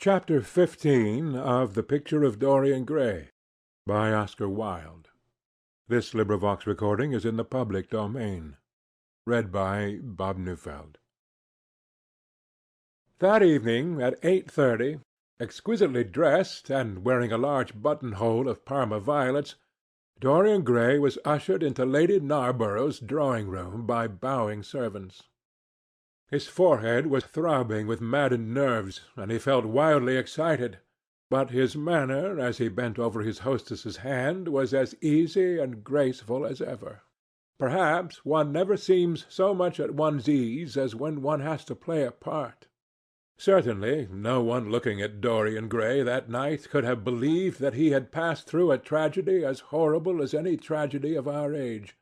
Chapter 15 of The Picture of Dorian Gray by Oscar Wilde. This recording is in the public domain. Read by Bob Neufeld. That evening at 8:30, exquisitely dressed and wearing a large buttonhole of Parma violets, Dorian Gray was ushered into Lady Narborough's drawing-room by bowing servants. His forehead was throbbing with maddened nerves, and he felt wildly excited, but his manner, as he bent over his hostess's hand, was as easy and graceful as ever. Perhaps one never seems so much at one's ease as when one has to play a part. Certainly no one looking at Dorian Gray that night could have believed that he had passed through a tragedy as horrible as any tragedy of our age.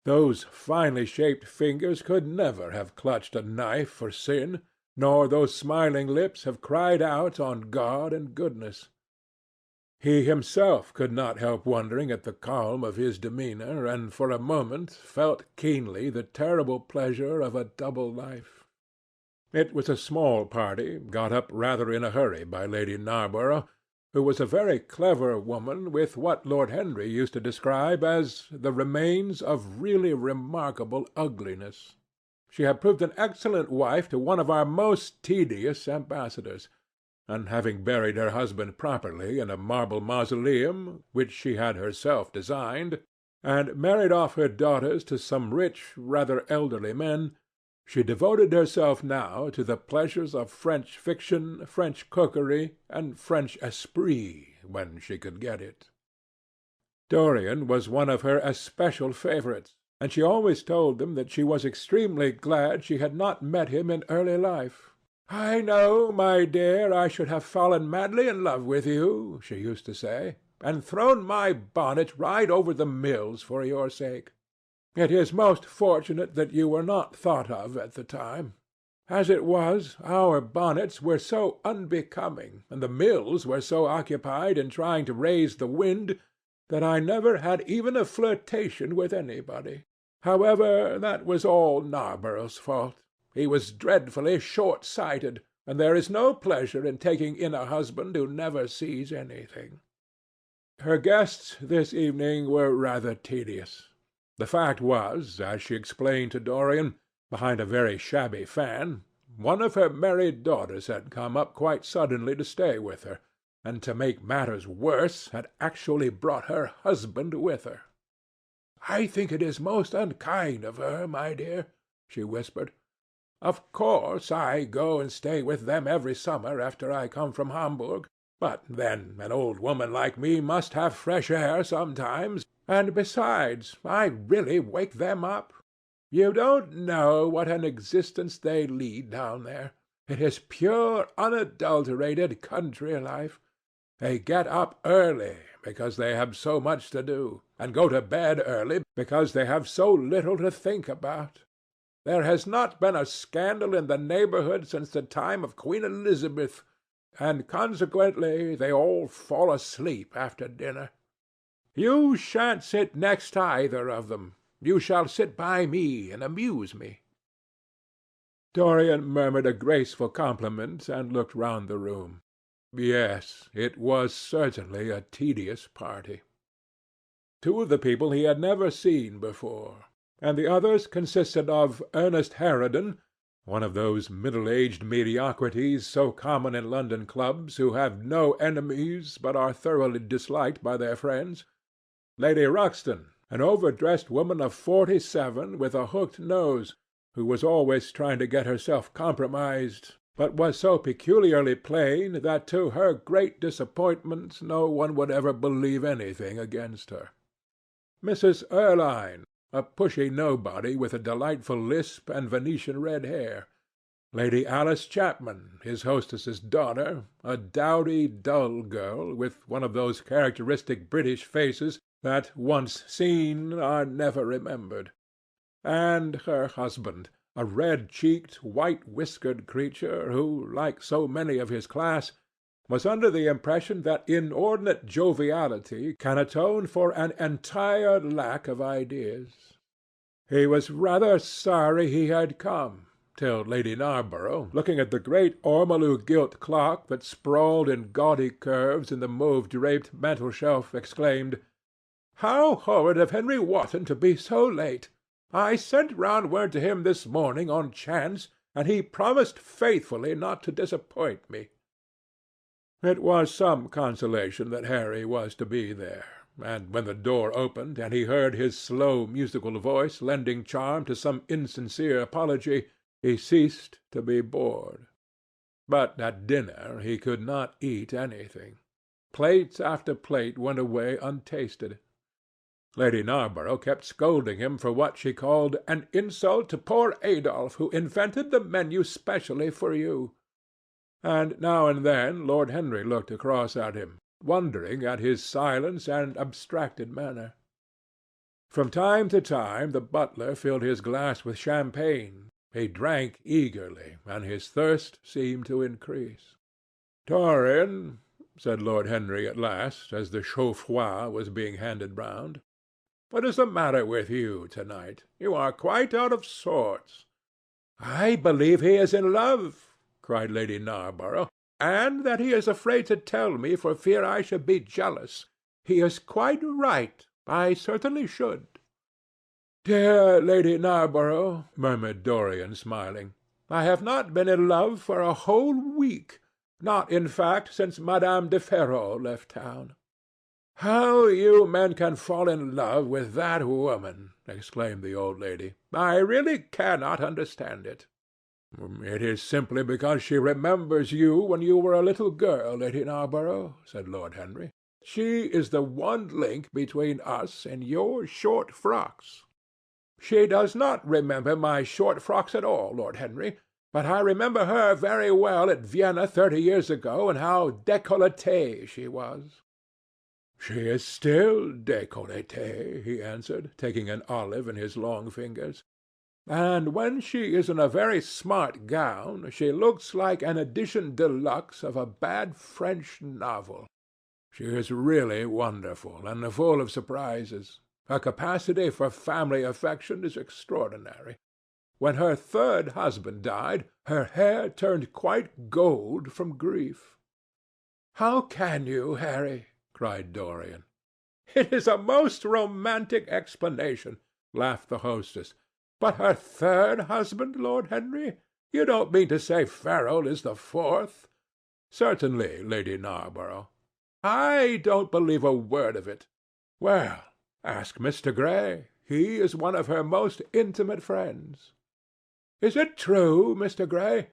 Those finely shaped fingers could never have clutched a knife for sin, nor those smiling lips have cried out on God and goodness. He himself could not help wondering at the calm of his demeanour, and for a moment felt keenly the terrible pleasure of a double life. It was a small party, got up rather in a hurry by Lady Narborough, who was a very clever woman with what Lord Henry used to describe as the remains of really remarkable ugliness. She had proved an excellent wife to one of our most tedious ambassadors, and having buried her husband properly in a marble mausoleum, which she had herself designed, and married off her daughters to some rich, rather elderly men, she devoted herself now to the pleasures of French fiction, French cookery, and French esprit, when she could get it. Dorian was one of her especial favourites, and she always told them that she was extremely glad she had not met him in early life. "I know, my dear, I should have fallen madly in love with you," she used to say, "and thrown my bonnet right over the mills for your sake. It is most fortunate that you were not thought of at the time. As it was, our bonnets were so unbecoming, and the mills were so occupied in trying to raise the wind, that I never had even a flirtation with anybody. However, that was all Narborough's fault. He was dreadfully short-sighted, and there is no pleasure in taking in a husband who never sees anything." Her guests this evening were rather tedious. The fact was, as she explained to Dorian, behind a very shabby fan, one of her married daughters had come up quite suddenly to stay with her, and to make matters worse had actually brought her husband with her. "I think it is most unkind of her, my dear," she whispered. "Of course I go and stay with them every summer after I come from Hamburg, but then an old woman like me must have fresh air sometimes. And besides, I really wake them up. You don't know what an existence they lead down there. It is pure, unadulterated country life. They get up early because they have so much to do, and go to bed early because they have so little to think about. There has not been a scandal in the neighbourhood since the time of Queen Elizabeth, and consequently they all fall asleep after dinner. You shan't sit next either of them. You shall sit by me and amuse me." Dorian murmured a graceful compliment and looked round the room. Yes, it was certainly a tedious party. Two of the people he had never seen before, and the others consisted of Ernest Harrowden, one of those middle-aged mediocrities so common in London clubs, who have no enemies but are thoroughly disliked by their friends; Lady Ruxton, an overdressed woman of 47 with a hooked nose, who was always trying to get herself compromised, but was so peculiarly plain that to her great disappointment no one would ever believe anything against her; Mrs. Erlynne, a pushy nobody with a delightful lisp and Venetian red hair; Lady Alice Chapman, his hostess's daughter, a dowdy, dull girl, with one of those characteristic British faces that, once seen, are never remembered; and her husband, a red-cheeked, white-whiskered creature who, like so many of his class, was under the impression that inordinate joviality can atone for an entire lack of ideas. He was rather sorry he had come, till Lady Narborough, looking at the great ormolu gilt clock that sprawled in gaudy curves in the mauve-draped mantel-shelf, exclaimed, "How horrid of Henry Wotton to be so late! I sent round word to him this morning on chance, and he promised faithfully not to disappoint me." It was some consolation that Harry was to be there, and when the door opened and he heard his slow musical voice lending charm to some insincere apology, he ceased to be bored. But at dinner he could not eat anything. Plate after plate went away untasted. Lady Narborough kept scolding him for what she called an insult to poor Adolphe, who invented the menu specially for you. And now and then Lord Henry looked across at him, wondering at his silence and abstracted manner. From time to time the butler filled his glass with champagne. He drank eagerly, and his thirst seemed to increase. "Dorian," said Lord Henry at last, as the chaud-froid was being handed round, "what is the matter with you to-night? You are quite out of sorts." "I believe he is in love," cried Lady Narborough, "and that he is afraid to tell me for fear I should be jealous. He is quite right. I certainly should." "Dear Lady Narborough," murmured Dorian, smiling, "I have not been in love for a whole week, not, in fact, since Madame de Ferrol left town." "How you men can fall in love with that woman!" exclaimed the old lady. "I really cannot understand it." "It is simply because she remembers you when you were a little girl, Lady Narborough," said Lord Henry. "She is the one link between us and your short frocks." "She does not remember my short frocks at all, Lord Henry, but I remember her very well at Vienna 30 years ago, and how décolletée she was." "She is still décolletée," he answered, taking an olive in his long fingers. "And when she is in a very smart gown, she looks like an edition de luxe of a bad French novel. She is really wonderful, and full of surprises. Her capacity for family affection is extraordinary. When her third husband died, her hair turned quite gold from grief." "How can you, Harry?" cried Dorian. "It is a most romantic explanation," laughed the hostess. "But her third husband, Lord Henry? You don't mean to say Ferrol is the fourth?" "Certainly, Lady Narborough." "I don't believe a word of it." "Well, ask Mr. Gray. He is one of her most intimate friends." "Is it true, Mr. Gray?"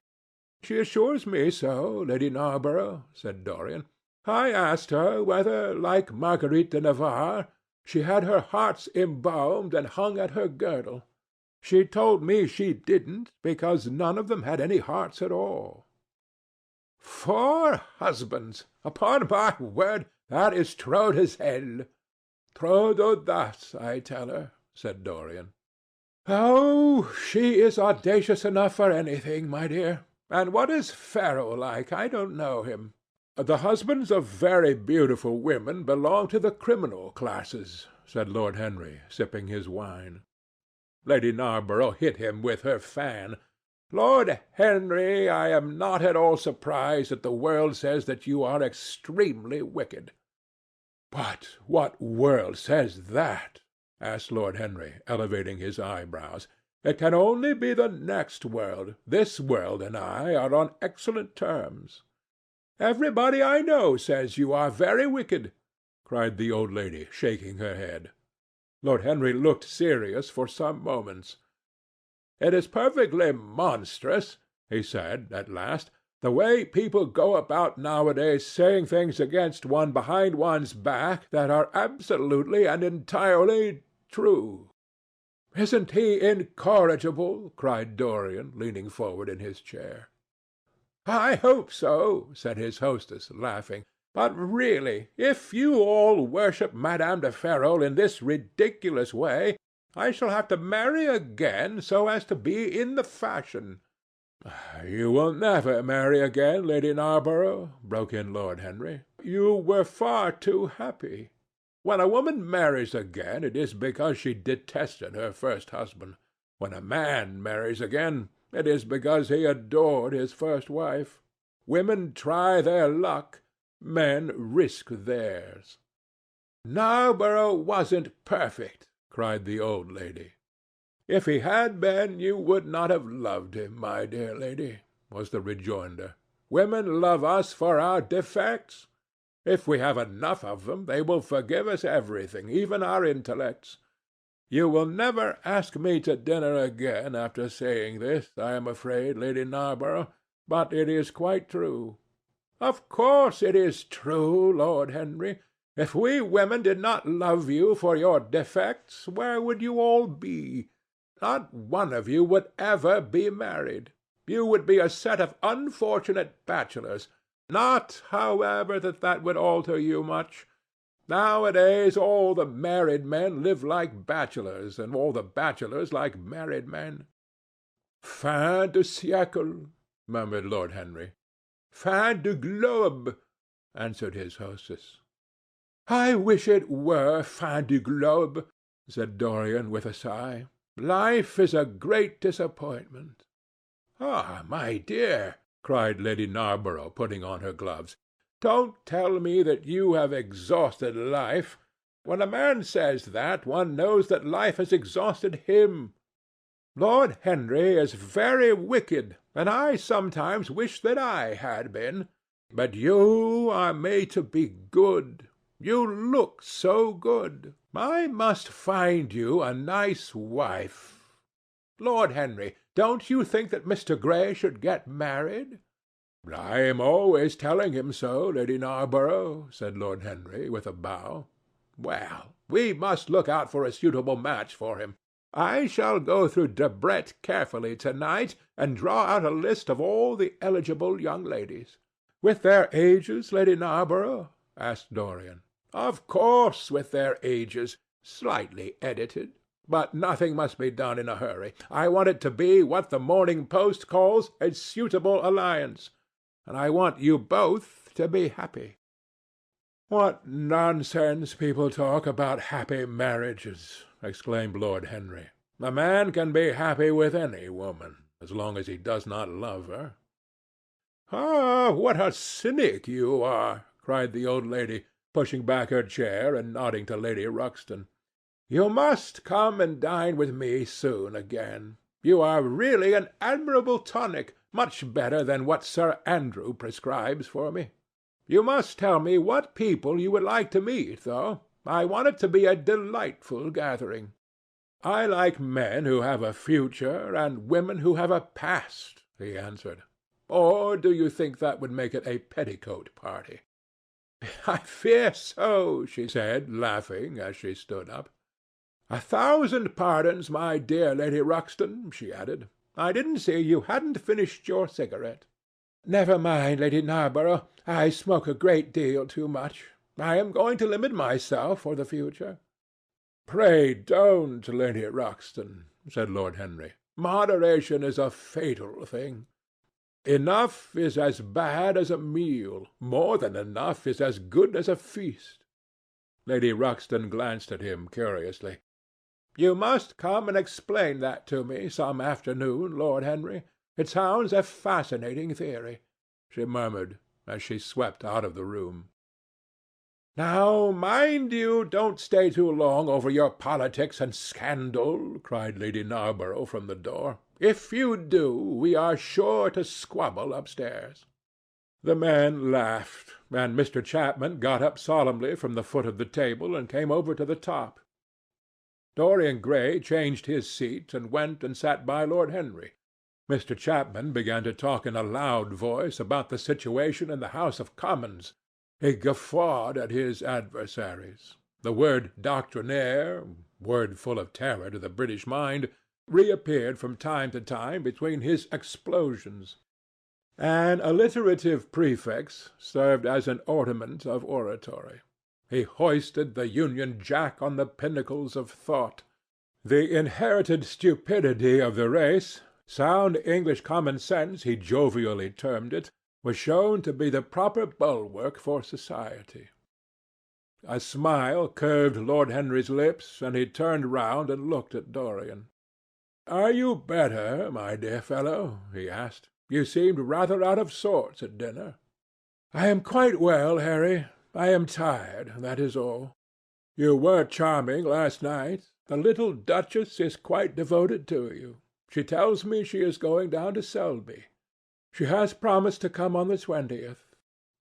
"She assures me so, Lady Narborough," said Dorian. "I asked her whether, like Marguerite de Navarre, she had her hearts embalmed and hung at her girdle. She told me she didn't, because none of them had any hearts at all." "4 husbands! Upon my word, that is trop de zèle." "Trop d'audace, I tell her," said Dorian. "Oh, she is audacious enough for anything, my dear. And what is Ferrol like? I don't know him." "The husbands of very beautiful women belong to the criminal classes," said Lord Henry, sipping his wine. Lady Narborough hit him with her fan. "Lord Henry, I am not at all surprised that the world says that you are extremely wicked." "But what world says that?" asked Lord Henry, elevating his eyebrows. "It can only be the next world. This world and I are on excellent terms." "Everybody I know says you are very wicked," cried the old lady, shaking her head. Lord Henry looked serious for some moments. "It is perfectly monstrous," he said at last, "the way people go about nowadays saying things against one behind one's back that are absolutely and entirely true." "Isn't he incorrigible?" cried Dorian, leaning forward in his chair. "I hope so," said his hostess, laughing. "But really, if you all worship Madame de Ferrol in this ridiculous way, I shall have to marry again so as to be in the fashion." "You will never marry again, Lady Narborough," broke in Lord Henry. "You were far too happy. When a woman marries again, it is because she detested her first husband. When a man marries again, It is because he adored his first wife. Women try their luck. Men risk theirs." "Narborough wasn't perfect," cried the old lady. "If he had been, you would not have loved him, my dear lady," was the rejoinder. "Women love us for our defects. If we have enough of them, they will forgive us everything, even our intellects. You will never ask me to dinner again after saying this, I am afraid, Lady Narborough, but it is quite true." "Of course it is true, Lord Henry. If we women did not love you for your defects, where would you all be? Not one of you would ever be married. You would be a set of unfortunate bachelors. Not, however, that would alter you much. Nowadays all the married men live like bachelors, and all the bachelors like married men." "Fin de siècle," murmured Lord Henry. "Fin du globe," answered his hostess. "I wish it were fin du globe," said Dorian with a sigh. "Life is a great disappointment." "Ah, my dear," cried Lady Narborough, putting on her gloves, "don't tell me that you have exhausted life. When a man says that, one knows that life has exhausted him. Lord Henry is very wicked, and I sometimes wish that I had been. But you are made to be good. You look so good. I must find you a nice wife. Lord Henry, don't you think that Mr. Gray should get married?" "I am always telling him so, Lady Narborough," said Lord Henry, with a bow. "Well, we must look out for a suitable match for him. I shall go through Debrett carefully to-night and draw out a list of all the eligible young ladies." "With their ages, Lady Narborough?" asked Dorian. "Of course, with their ages, slightly edited. But nothing must be done in a hurry. I want it to be what the Morning Post calls a suitable alliance, and I want you both to be happy." "What nonsense people talk about happy marriages!" exclaimed Lord Henry. "A man can be happy with any woman, as long as he does not love her." "Ah, what a cynic you are!" cried the old lady, pushing back her chair and nodding to Lady Ruxton. "You must come and dine with me soon again. You are really an admirable tonic, much better than what Sir Andrew prescribes for me. You must tell me what people you would like to meet, though. I want it to be a delightful gathering. I like men who have a future and women who have a past," he answered. "Or do you think that would make it a petticoat party?" "I fear so," she said, laughing, as she stood up. "1,000 pardons, my dear Lady Ruxton," she added. "I didn't see you hadn't finished your cigarette." "Never mind, Lady Narborough. I smoke a great deal too much. I am going to limit myself for the future." "Pray don't, Lady Ruxton," said Lord Henry. "Moderation is a fatal thing. Enough is as bad as a meal. More than enough is as good as a feast." Lady Ruxton glanced at him curiously. "You must come and explain that to me some afternoon, Lord Henry. It sounds a fascinating theory," she murmured, as she swept out of the room. "Now, mind you don't stay too long over your politics and scandal," cried Lady Narborough from the door. "If you do, we are sure to squabble upstairs." The men laughed, and Mr. Chapman got up solemnly from the foot of the table and came over to the top. Dorian Gray changed his seat and went and sat by Lord Henry. Mr. Chapman began to talk in a loud voice about the situation in the House of Commons. He guffawed at his adversaries. The word doctrinaire, word full of terror to the British mind, reappeared from time to time between his explosions. An alliterative prefix served as an ornament of oratory. He hoisted the Union Jack on the pinnacles of thought. The inherited stupidity of the race, sound English common sense he jovially termed it, was shown to be the proper bulwark for society. A smile curved Lord Henry's lips, and he turned round and looked at Dorian. "Are you better, my dear fellow?" he asked. "You seemed rather out of sorts at dinner." "I am quite well, Harry. I am tired, that is all." "You were charming last night. The little duchess is quite devoted to you. She tells me she is going down to Selby. She has promised to come on the 20th.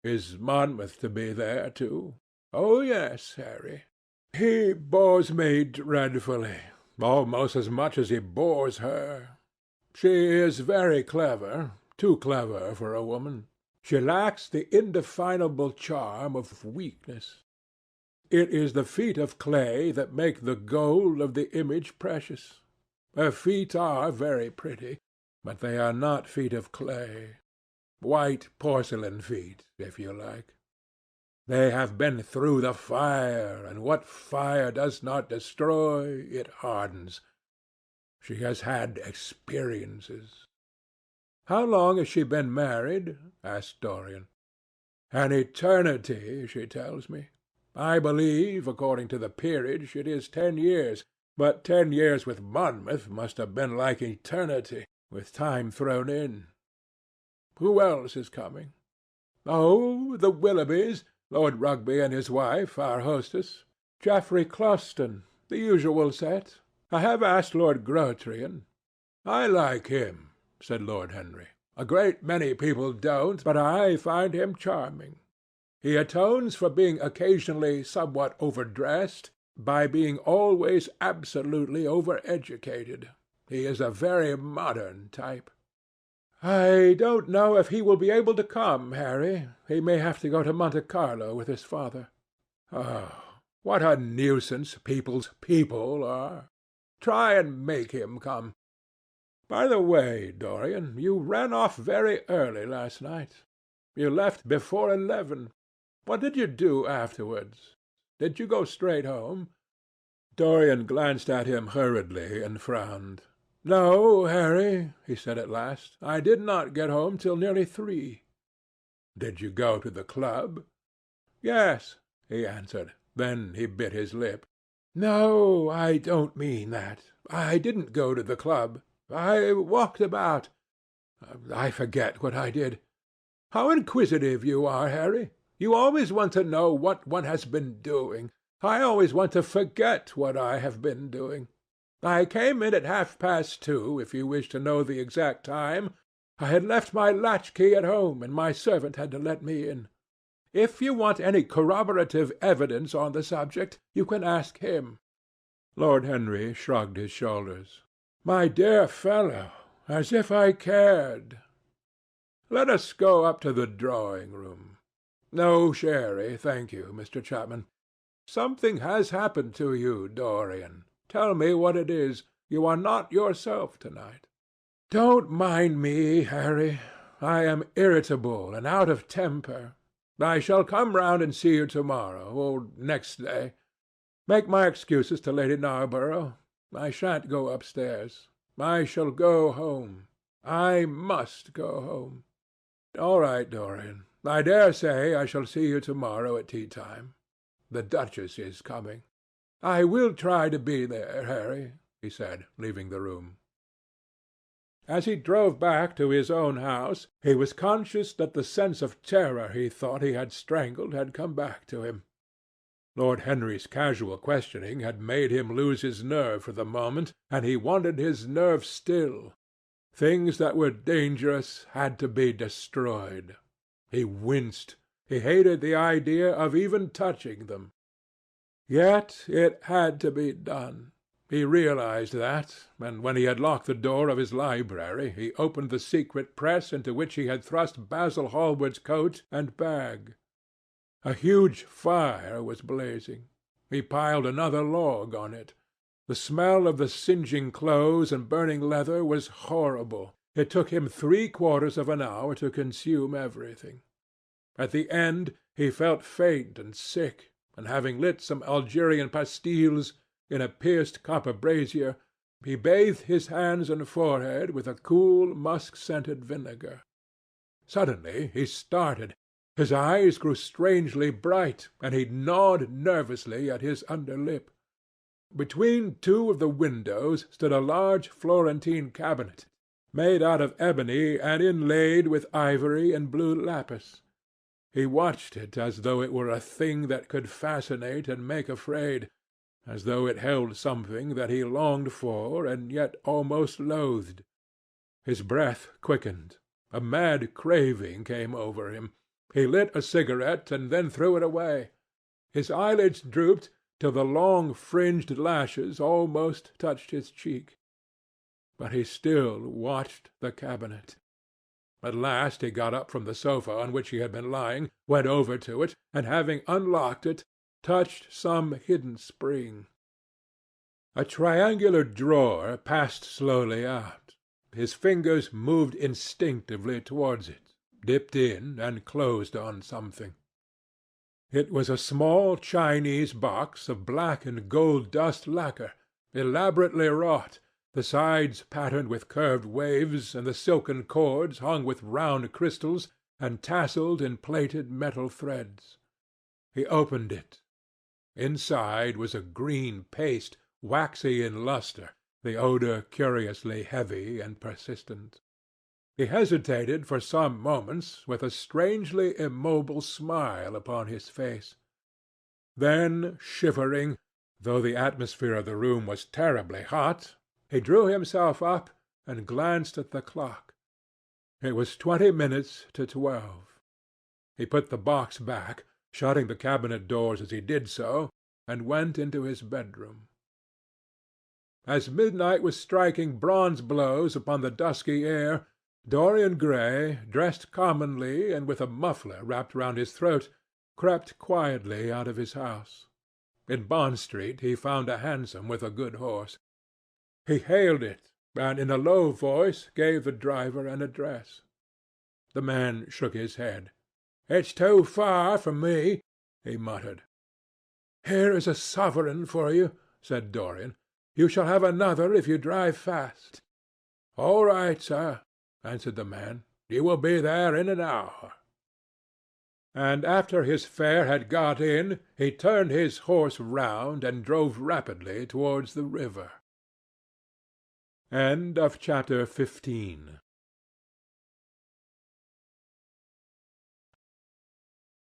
Is Monmouth to be there too?" "Oh, yes, Harry." "He bores me dreadfully, almost as much as he bores her. She is very clever, too clever for a woman. She lacks the indefinable charm of weakness. It is the feet of clay that make the gold of the image precious. Her feet are very pretty, but they are not feet of clay. White porcelain feet, if you like. They have been through the fire, and what fire does not destroy, it hardens. She has had experiences." "How long has she been married?" asked Dorian. "An eternity, she tells me. I believe, according to the peerage, it is 10 years, but 10 years with Monmouth must have been like eternity, with time thrown in. Who else is coming?" "Oh, the Willoughbys, Lord Rugby and his wife, our hostess. Geoffrey Clouston, the usual set. I have asked Lord Grotrian." "I like him," said Lord Henry. "A great many people don't, but I find him charming. He atones for being occasionally somewhat overdressed by being always absolutely over-educated. He is a very modern type." "I don't know if he will be able to come, Harry. He may have to go to Monte Carlo with his father." "Oh, what a nuisance people's people are! Try and make him come. By the way, Dorian, you ran off very early last night. You left before 11. What did you do afterwards? Did you go straight home?" Dorian glanced at him hurriedly and frowned. "No, Harry," he said at last. "I did not get home till nearly 3. "Did you go to the club?" "Yes," he answered. Then he bit his lip. "No, I don't mean that. I didn't go to the club. I walked about. I forget what I did. How inquisitive you are, Harry! You always want to know what one has been doing. I always want to forget what I have been doing. I came in at 2:30, if you wish to know the exact time. I had left my latch-key at home, and my servant had to let me in. If you want any corroborative evidence on the subject, you can ask him." Lord Henry shrugged his shoulders. "My dear fellow, as if I cared. Let us go up to the drawing-room. No sherry, thank you, Mr. Chapman. Something has happened to you, Dorian. Tell me what it is. You are not yourself to-night." "Don't mind me, Harry. I am irritable and out of temper. I shall come round and see you to-morrow, or next day. Make my excuses to Lady Narborough. I shan't go upstairs. I shall go home. I must go home." "All right, Dorian. I dare say I shall see you to-morrow at tea-time. The duchess is coming." "I will try to be there, Harry," he said, leaving the room. As he drove back to his own house, he was conscious that the sense of terror he thought he had strangled had come back to him. Lord Henry's casual questioning had made him lose his nerve for the moment, and he wanted his nerve still. Things that were dangerous had to be destroyed. He winced. He hated the idea of even touching them. Yet it had to be done. He realized that, and when he had locked the door of his library, he opened the secret press into which he had thrust Basil Hallward's coat and bag. A huge fire was blazing. He piled another log on it. The smell of the singeing clothes and burning leather was horrible. It took him 3/4 of an hour to consume everything. At the end he felt faint and sick, and having lit some Algerian pastilles in a pierced copper brazier, he bathed his hands and forehead with a cool, musk-scented vinegar. Suddenly he started. His eyes grew strangely bright, and he gnawed nervously at his under lip. Between two of the windows stood a large Florentine cabinet, made out of ebony and inlaid with ivory and blue lapis. He watched it as though it were a thing that could fascinate and make afraid, as though it held something that he longed for and yet almost loathed. His breath quickened. A mad craving came over him. He lit a cigarette and then threw it away. His eyelids drooped till the long fringed lashes almost touched his cheek. But he still watched the cabinet. At last he got up from the sofa on which he had been lying, went over to it, and having unlocked it, touched some hidden spring. A triangular drawer passed slowly out. His fingers moved instinctively towards it, dipped in, and closed on something. It was a small Chinese box of black and gold dust lacquer, elaborately wrought, the sides patterned with curved waves, and the silken cords hung with round crystals and tasselled in plaited metal threads. He opened it. Inside was a green paste, waxy in lustre, the odour curiously heavy and persistent. He hesitated for some moments, with a strangely immobile smile upon his face. Then, shivering, though the atmosphere of the room was terribly hot, he drew himself up and glanced at the clock. It was 20 minutes to 12. He put the box back, shutting the cabinet doors as he did so, and went into his bedroom. As midnight was striking bronze blows upon the dusky air, Dorian Gray, dressed commonly and with a muffler wrapped round his throat, crept quietly out of his house. In Bond Street he found a hansom with a good horse. He hailed it, and in a low voice gave the driver an address. The man shook his head. "It's too far for me," he muttered. "Here is a sovereign for you," said Dorian. "You shall have another if you drive fast." "All right, sir," answered the man. "You will be there in an hour." And after his fare had got in, he turned his horse round and drove rapidly towards the river. Chapter 15